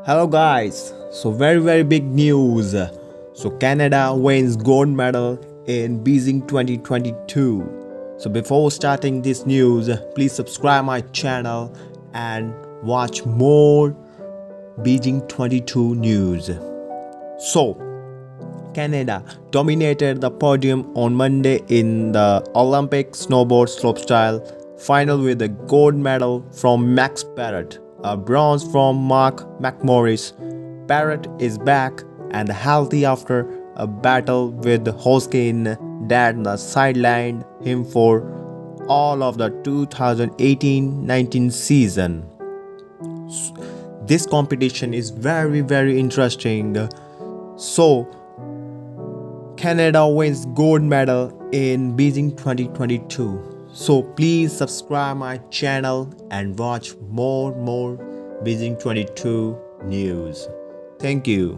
Hello guys, so very big news. So Canada wins gold medal in Beijing 2022. So before starting this news, please subscribe my channel and watch more Beijing 22 news. So Canada dominated the podium on Monday in the Olympic snowboard slopestyle final with a gold medal from Max Parrot, a bronze from Mark McMorris. Parrot is back and healthy after a battle with Hoskin that sidelined him for all of the 2018-19 season. This competition is very interesting. So Canada wins gold medal in Beijing 2022. So please subscribe my channel and watch more Beijing 22 news. Thank you.